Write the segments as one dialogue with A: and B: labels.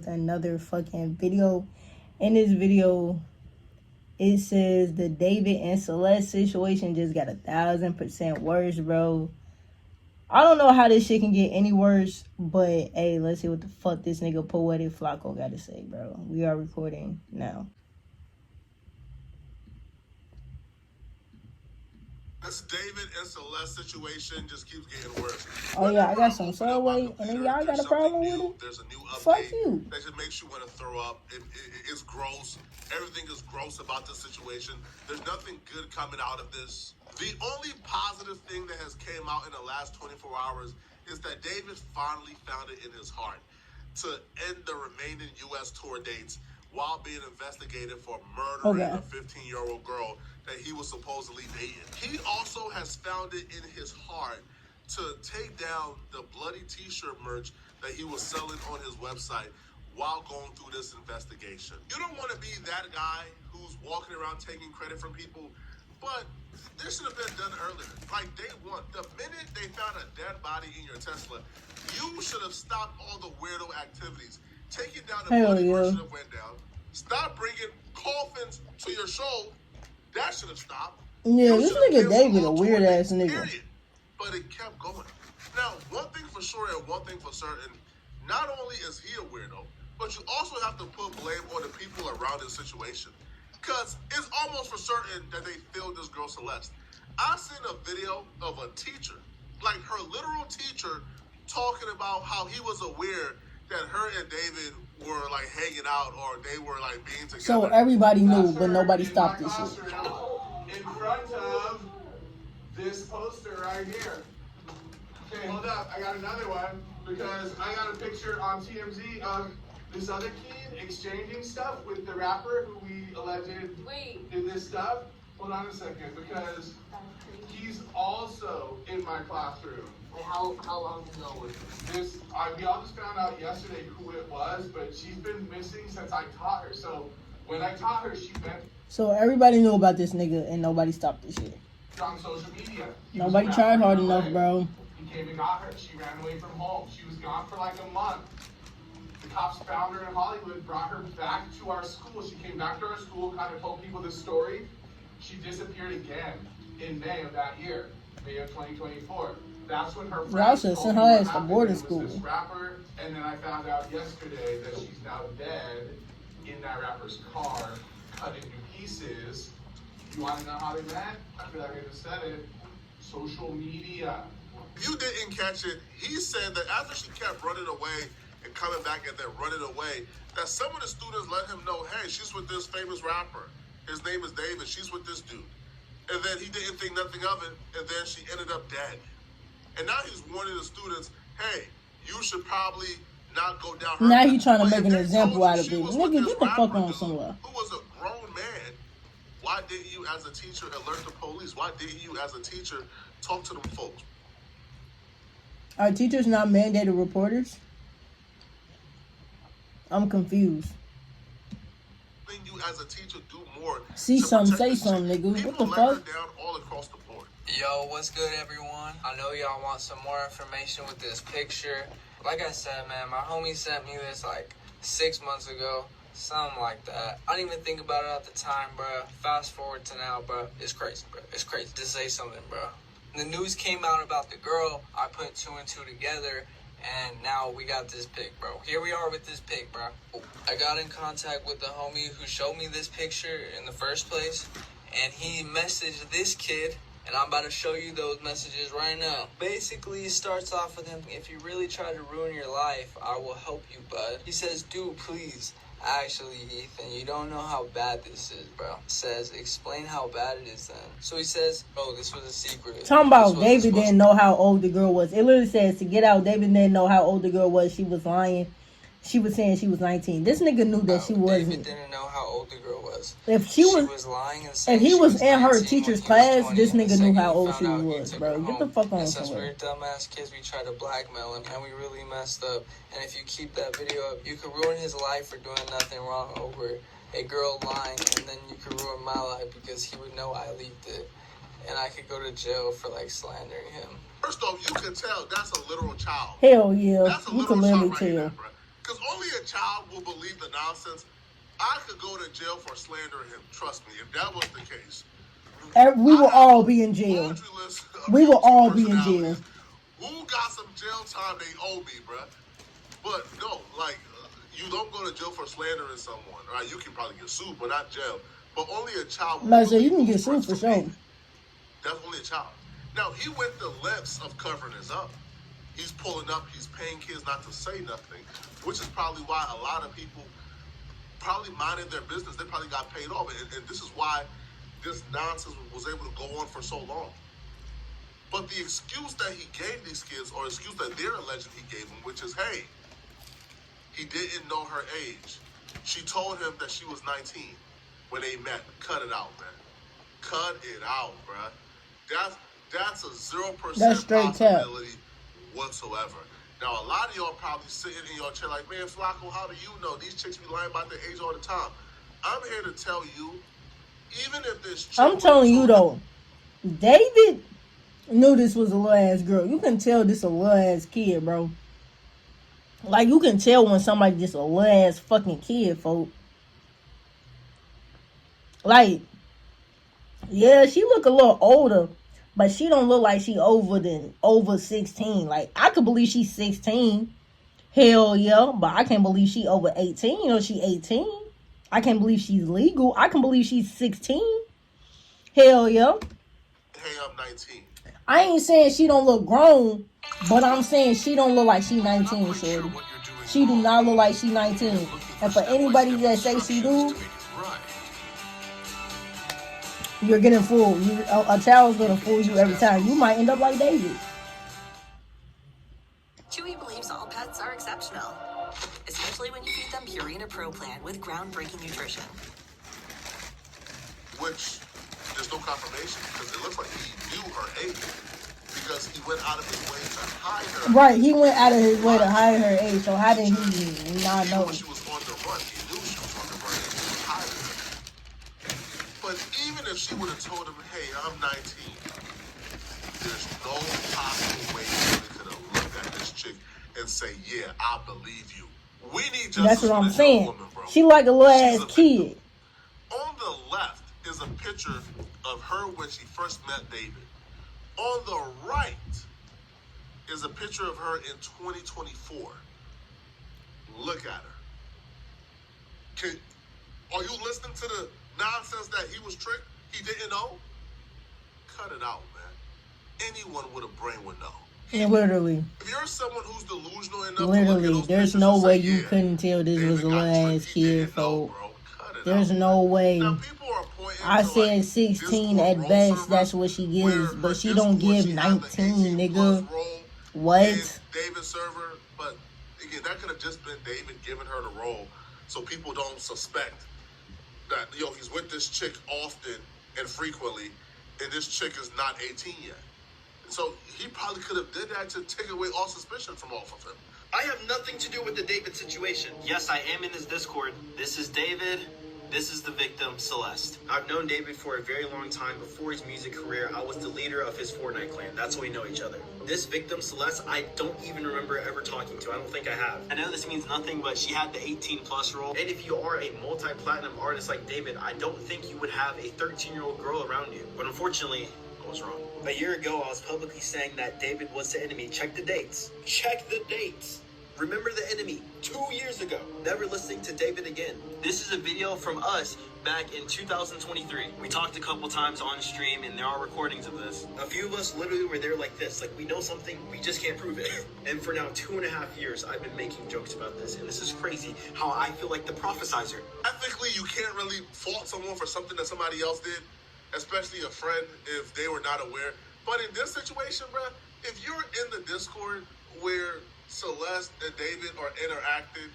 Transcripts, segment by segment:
A: with another fucking video. In this video, it says the David and Celeste situation just got 1,000% worse, bro. I don't know how this shit can get any worse, but hey, let's see what the fuck this nigga Poetik Flakko got to say, bro. We are recording now.
B: This David and Celeste situation just keeps getting worse.
A: Oh yeah, I got some Subway, and then y'all got a problem with it?
B: There's a new update.
A: Fuck you.
B: That just makes you want to throw up. It's gross. Everything is gross about this situation. There's nothing good coming out of this. The only positive thing that has came out in the last 24 hours is that David finally found it in his heart to end the remaining U.S. tour dates while being investigated for murdering a 15-year-old girl that he was supposedly dating. He also has found it in his heart to take down the bloody t-shirt merch that he was selling on his website while going through this investigation. You don't want to be that guy who's walking around taking credit from people, but this should have been done earlier. Like day one, the minute they found a dead body in your Tesla, you should have stopped all the weirdo activities. Taking down the bloody merch should have went down. Stop bringing coffins to your show. That should have stopped. Yeah,
A: this nigga David a weird ass nigga.
B: Period. But it kept going. Now, one thing for sure and one thing for certain, not only is he a weirdo, but you also have to put blame on the people around this situation. Because it's almost for certain that they failed this girl Celeste. I seen a video of a teacher, like her literal teacher, talking about how he was aware that her and David were like hanging out or they were like being together.
A: So everybody knew, but nobody stopped this shit.
C: In front of this poster right here. Okay, hold up. I got another one because I got a picture on TMZ of this other kid exchanging stuff with the rapper who we alleged did this stuff. Hold on a second, because he's also in my classroom.
D: How long ago was
C: this? We all just found out yesterday who it was, but she's been missing since I taught her. So when I taught her, she went.
A: So everybody knew about this nigga and nobody stopped this shit.
C: On social media.
A: Nobody tried hard enough, bro.
C: He came and got her. She ran away from home. She was gone for like a month. The cops found her in Hollywood, brought her back to our school. She came back to our school, kind of told people this story. She disappeared again in May of that year, May of 2024. That's when her friends told me what happened. It was this rapper, and then I found out yesterday that she's now dead in that rapper's car, cut into pieces. You want to know how they met? I feel like I just said it. Social media.
B: If you didn't catch it, he said that after she kept running away and coming back and then running away, that some of the students let him know, hey, she's with this famous rapper. His name is David. She's with this dude. And then he didn't think nothing of it, and then she ended up dead. And now he's warning the students, hey, you should probably not go down her
A: Now he's trying to make an example out of it. Nigga, get the fuck on somewhere.
B: Who was a grown man. Why didn't you, as a teacher, alert the police? Why didn't you, as a teacher, talk to them folks?
A: Are teachers not mandated reporters? I'm confused.
B: You, as a teacher, do more.
A: See something, say something, nigga. What the fuck?
B: Down all across the board.
E: Yo, what's good, everyone? I know y'all want some more information with this picture. Like I said, man, my homie sent me this like 6 months ago. Something like that. I didn't even think about it at the time, bro. Fast forward to now, bro. It's crazy, bro. It's crazy. To say something, bro. The news came out about the girl. I put 2 and 2 together, and now we got this pic, bro. Here we are with this pic, bro. I got in contact with the homie who showed me this picture in the first place, and he messaged this kid, and I'm about to show you those messages right now. Basically, it starts off with him, if you really try to ruin your life, I will help you, bud. He says, dude, please. Actually, Ethan, you don't know how bad this is, bro. Says, explain how bad it is then. So he says, oh, this was a secret.
A: Talking about David didn't know how old the girl was. It literally says, to get out, David didn't know how old the girl was. She was lying. She was saying she was 19. This nigga knew that she wasn't.
E: David didn't know how old the girl was.
A: If she was
E: lying and saying
A: if he was in her
E: 19
A: teacher's class, this nigga knew how old she
E: he
A: was, bro. Get the fuck on
E: somewhere.
A: somewhere.
E: We're dumbass kids. We tried to blackmail him, and we really messed up. And if you keep that video up, you could ruin his life for doing nothing wrong over a girl lying, and then you could ruin my life because he would know I leaked it, and I could go to jail for like slandering him.
B: First off, you can tell that's a literal child.
A: Hell yeah,
B: That's a
A: you can
B: literal
A: literally
B: child right
A: tell.
B: there, bro. Because only a a child will believe the nonsense. I could go to jail for slandering him. Trust me, if that was the case.
A: We will all be in jail. We will all be in jail.
B: Who got some jail time they owe me, bruh? But no, like, you don't go to jail for slandering someone. Right? You can probably get sued, but not jail. But only a child.
A: No, so you can get sued for sure.
B: That's only a child. Now, he went the lengths of covering this up. He's pulling up. He's paying kids not to say nothing, which is probably why a lot of people probably minded their business. They probably got paid off. And this is why this nonsense was able to go on for so long. But the excuse that he gave these kids, or excuse that they're alleging he gave them, which is, hey, he didn't know her age. She told him that she was 19 when they met. Cut it out, man. Cut it out, bruh. That's a 0% possibility whatsoever. Now, a lot of y'all probably sitting in your chair like, man, Flakko, how do you know? These chicks be lying about their age all the time. I'm here to tell you, even if this chick...
A: I'm telling you, though, David knew this was a little ass girl. You can tell this a little ass kid, bro. Like, you can tell when somebody just a little ass fucking kid, folk. Like, yeah, she look a little older, but she don't look like she over 16. Like, I could believe she's 16. Hell yeah. But I can't believe she over 18 or she 18. I can't believe she's legal. I can believe she's 16. Hell yeah.
B: Hey, I'm 19.
A: I ain't saying she don't look grown, but I'm saying she don't look like she 19, shorty. She do not look like she 19. And for anybody that say she do, you're getting fooled. A child's gonna fool you every time. You might end up like David.
F: Chewy believes all pets are exceptional, especially when you feed them Purina Pro Plan with groundbreaking nutrition.
B: Which there's no confirmation because it looks like he knew her age because he went out of his way to hide her.
A: Right, he went out of his way to hide her age. So how did he not know?
B: She was on the run. He knew she was on the run and he was hiding her. But even if she would have told him, hey, I'm 19, there's no possible way he could have looked at this chick and say, yeah, I believe you. We need justice.
A: That's what I'm saying.
B: Woman, bro.
A: She like a little ass kid.
B: On the left is a picture of her when she first met David. On the right is a picture of her in 2024. Look at her. Are you listening to the nonsense that he was tricked? He didn't know? Cut it out, man. Anyone with a brain would know.
A: Literally.
B: If you're someone who's delusional enough
A: Literally,
B: to look at those
A: there's no way
B: say,
A: you couldn't tell this was a little ass kid, folks. There's
B: out.
A: no way.
B: Now, people are pointing
A: I
B: to,
A: said
B: like,
A: 16 at best. That's what she gives, but she don't give 19, nigga. What?
B: David server, but again, that could have just been David giving her the role, so people don't suspect that he's with this chick often and frequently, and this chick is not 18 yet. So he probably could have did that to take away all suspicion from off of him.
G: I have nothing to do with the David situation. Yes, I am in this Discord. This is David. This is the victim, Celeste. I've known David for a very long time. Before his music career, I was the leader of his Fortnite clan. That's how we know each other. This victim, Celeste, I don't even remember ever talking to. I don't think I have. I know this means nothing, but she had the 18+ role. And if you are a multi-platinum artist like David, I don't think you would have a 13-year-old girl around you. But unfortunately, I was wrong. A year ago, I was publicly saying that David was the enemy. Check the dates. Check the dates. Remember the enemy 2 years ago. Never listening to David again. This is a video from us back in 2023. We talked a couple times on stream and there are recordings of this. A few of us literally were there like this. Like, we know something, we just can't prove it. And for now 2.5 years, I've been making jokes about this. And this is crazy how I feel like the prophesizer.
B: Ethically, you can't really fault someone for something that somebody else did, especially a friend if they were not aware. But in this situation, bruh, if you're in the Discord where Celeste and David are interacting,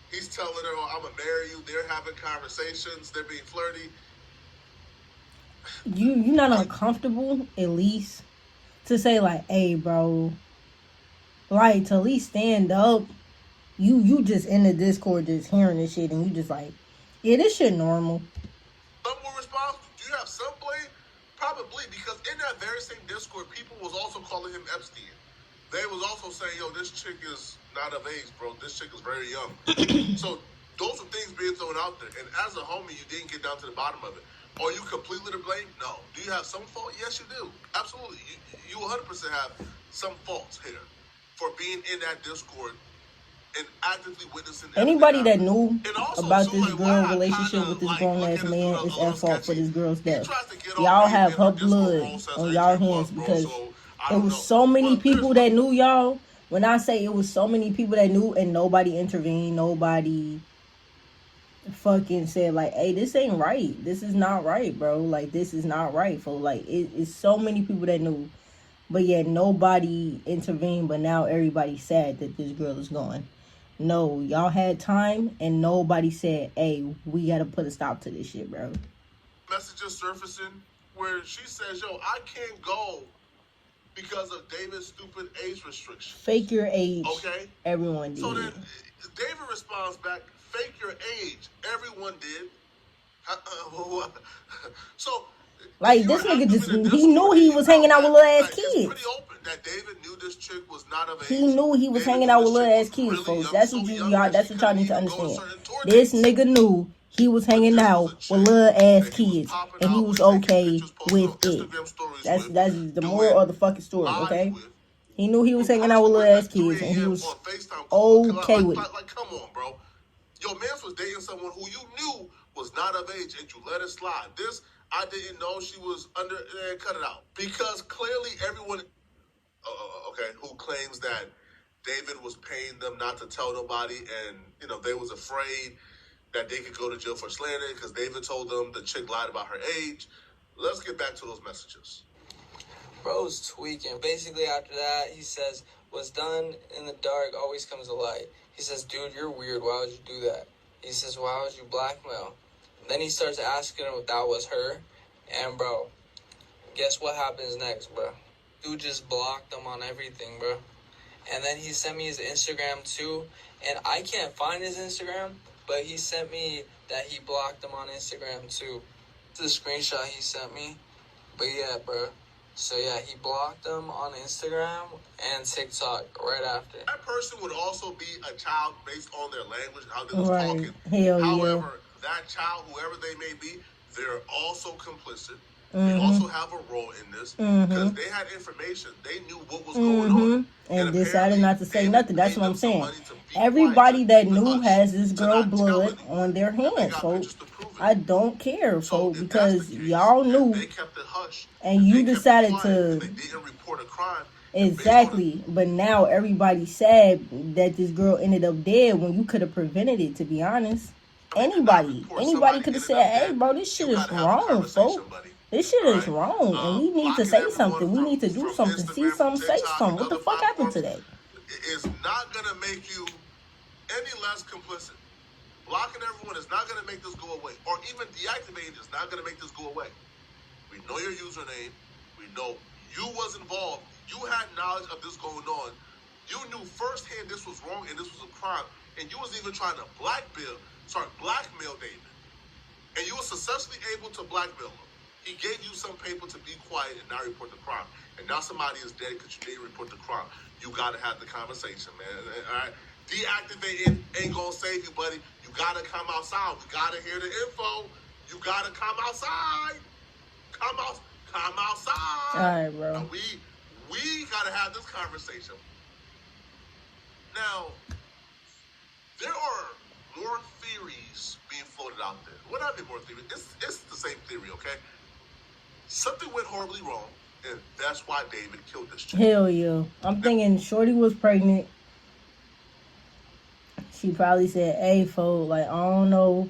B: he's telling her, oh, I'm gonna marry you, they're having conversations, they're being flirty.
A: You're not uncomfortable, at least, to say like, hey, bro, like, to at least stand up. You just in the Discord just hearing this shit and you just like, yeah, this shit normal.
B: Some will respond, do you have some blame? Probably, because in that very same Discord, people was also calling him Epstein. They was also saying, yo, this chick is not not of age, bro. This chick is very young. So those are things being thrown out there. And as a homie, you didn't get down to the bottom of it. Are you completely to blame? No. Do you have some fault? Yes, you do. Absolutely. You 100% have some faults here for being in that Discord and actively witnessing
A: Anybody that
B: everything
A: knew
B: happen. And also,
A: about
B: too,
A: this
B: like,
A: girl
B: why I
A: relationship
B: kinda,
A: with this
B: like,
A: grown
B: look
A: ass
B: at this
A: man
B: dude
A: is
B: a little
A: at fault for
B: sketchy.
A: this girl's
B: He
A: death.
B: tries to get
A: Y'all
B: on me
A: have
B: in
A: her
B: Discord
A: blood
B: roles as
A: on
B: AJ
A: y'all
B: Plus,
A: hands
B: bro,
A: because
B: so I
A: it
B: don't
A: was
B: know.
A: so many
B: But there's
A: people that knew y'all. When I say it was so many people that knew and nobody intervened, nobody fucking said like, hey, this ain't right. This is not right, bro. Like, this is not right. For like, it's so many people that knew, but yet nobody intervened. But now everybody's sad that this girl is gone. No, y'all had time and nobody said, hey, we gotta put a stop to this shit, bro.
B: messages surfacing where she says, yo, I can't go because of David's stupid age restriction.
A: Fake your age.
B: Okay?
A: Everyone did.
B: So then David responds back, fake your age. Everyone did. So,
A: like, this nigga just, he knew he was hanging out with little ass kids.
B: It's pretty open that David knew this chick was not of age.
A: He knew he was hanging out with little ass kids, folks. That's what y'all need to understand. This nigga knew he was hanging out with little ass kids, and he was okay with it. That's the moral of the fucking story, okay? He knew he was hanging out with little ass kids, and he was okay with it.
B: Like, come on, bro. Your man was dating someone who you knew was not of age, and you let it slide. This, I didn't know she was under, cut it out. Because clearly everyone, who claims that David was paying them not to tell nobody, and, you know, they was afraid that they could go to jail for slander because David told them the chick lied about her age. Let's get back to those messages.
E: Bro's tweaking. Basically, after that, he says, what's done in the dark always comes to light. He says, dude, you're weird. Why would you do that? He says, why would you blackmail? Then he starts asking him if that was her. And, bro, guess what happens next, bro? Dude just blocked him on everything, bro. And then he sent me his Instagram, too. And I can't find his Instagram, but he sent me that he blocked him on Instagram, too. It's the screenshot he sent me. But, yeah, bro. So, yeah, he blocked them on Instagram and TikTok right after.
B: That person would also be a child based on their language, how they was
A: Right.
B: talking.
A: Hell
B: However, that child, whoever they may be, they're also complicit. They also have a role in this because they had information. They knew what was going on.
A: And decided not to say nothing. That's what I'm saying. Everybody that knew has this girl blood on their hands, folks. I don't care, folks, because y'all knew and you decided to.
B: They didn't report a crime.
A: Exactly. But now everybody's sad that this girl ended up dead when you could have prevented it, to be honest. Anybody could have said, hey, bro, this shit is wrong, folks. This shit is wrong, and we need to say something. We need to do something. See something, say something. What the fuck happened to that?
B: It's not going to make you any less complicit. Blocking everyone is not going to make this go away. Or even deactivating is not going to make this go away. We know your username. We know you was involved. You had knowledge of this going on. You knew firsthand this was wrong and this was a crime. And you was even trying to blackmail David. And you were successfully able to blackmail him. He gave you some paper to be quiet and not report the crime. And now somebody is dead because you didn't report the crime. You got to have the conversation, man. All right? Deactivating ain't going to save you, buddy. You got to come outside. We got to hear the info. You got to come outside. Come outside.
A: All right, bro.
B: Now, we got to have this conversation. Now, there are more theories being floated out there. Well, not more theories. It's the same theory, okay? Something went horribly wrong, and that's why David killed this chick.
A: Hell yeah. I'm thinking Shorty was pregnant. She probably said, hey, folks, like, I don't know.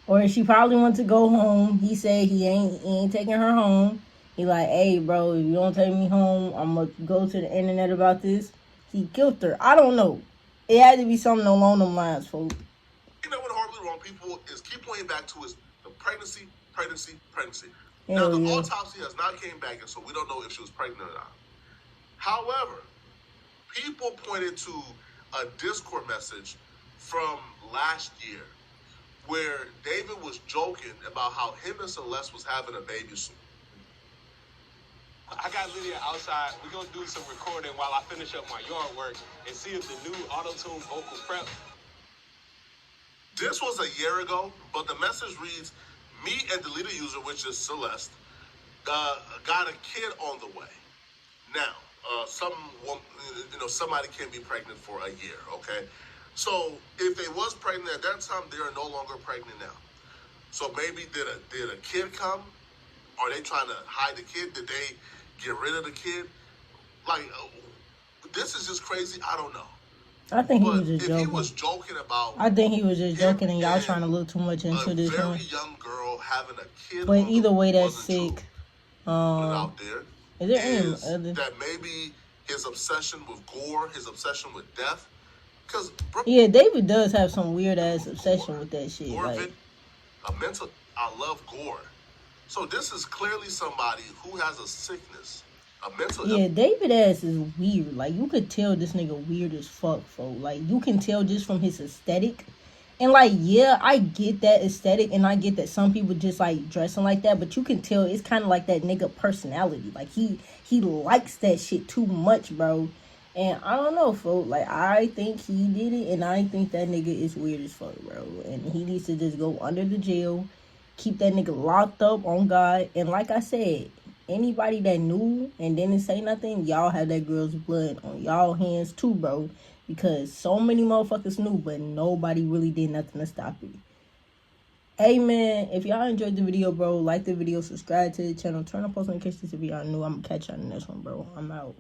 A: Or she probably went to go home. He said he ain't taking her home. He like, hey, bro, if you don't take me home, I'm going to go to the internet about this. He killed her. I don't know. It had to be something along them lines, folks.
B: You know what horribly wrong people is keep pointing back to is the pregnancy.
A: Hell
B: Now, the
A: yeah.
B: autopsy has not came back, and so we don't know if she was pregnant or not. However, people pointed to a Discord message from last year where David was joking about how him and Celeste was having a baby soon.
H: I got Lydia outside. We're going to do some recording while I finish up my yard work and see if the new auto-tune vocal prep.
B: This was a year ago, but the message reads, me and the leader user, which is Celeste, got a kid on the way. Now, somebody can be pregnant for a year, okay? So if they was pregnant at that time, they are no longer pregnant now. So maybe did a kid come? Are they trying to hide the kid? Did they get rid of the kid? Like, this is just crazy. I don't know.
A: I think he
B: But
A: was just
B: if
A: joking.
B: he was joking about,
A: I think he was just joking, and y'all
B: and
A: trying to look too much into
B: a
A: this
B: very
A: one.
B: young girl having a kid,
A: But
B: on
A: either way, that's
B: wasn't
A: sick.
B: True. Put it out there.
A: Is there any
B: Is
A: other?
B: that maybe his obsession with gore, his obsession with death? Because
A: Yeah, David does have some weird ass obsession with that shit. Like,
B: a mental. I love gore. So this is clearly somebody who has a sickness, a mental.
A: yeah, David ass is weird. Like, you could tell this nigga weird as fuck, folks. Like, you can tell just from his aesthetic. And, like, yeah, I get that aesthetic, and I get that some people just, like, dressing like that, but you can tell it's kind of like that nigga personality. Like, he likes that shit too much, bro. And I don't know, folks. Like, I think he did it, and I think that nigga is weird as fuck, bro. And he needs to just go under the jail, keep that nigga locked up on God. And like I said, anybody that knew and didn't say nothing, y'all had that girl's blood on y'all hands too, bro. Because so many motherfuckers knew, but nobody really did nothing to stop it. Hey, man, if y'all enjoyed the video, bro, like the video, subscribe to the channel, turn on post notifications if y'all new. I'm going to catch y'all in the next one, bro. I'm out.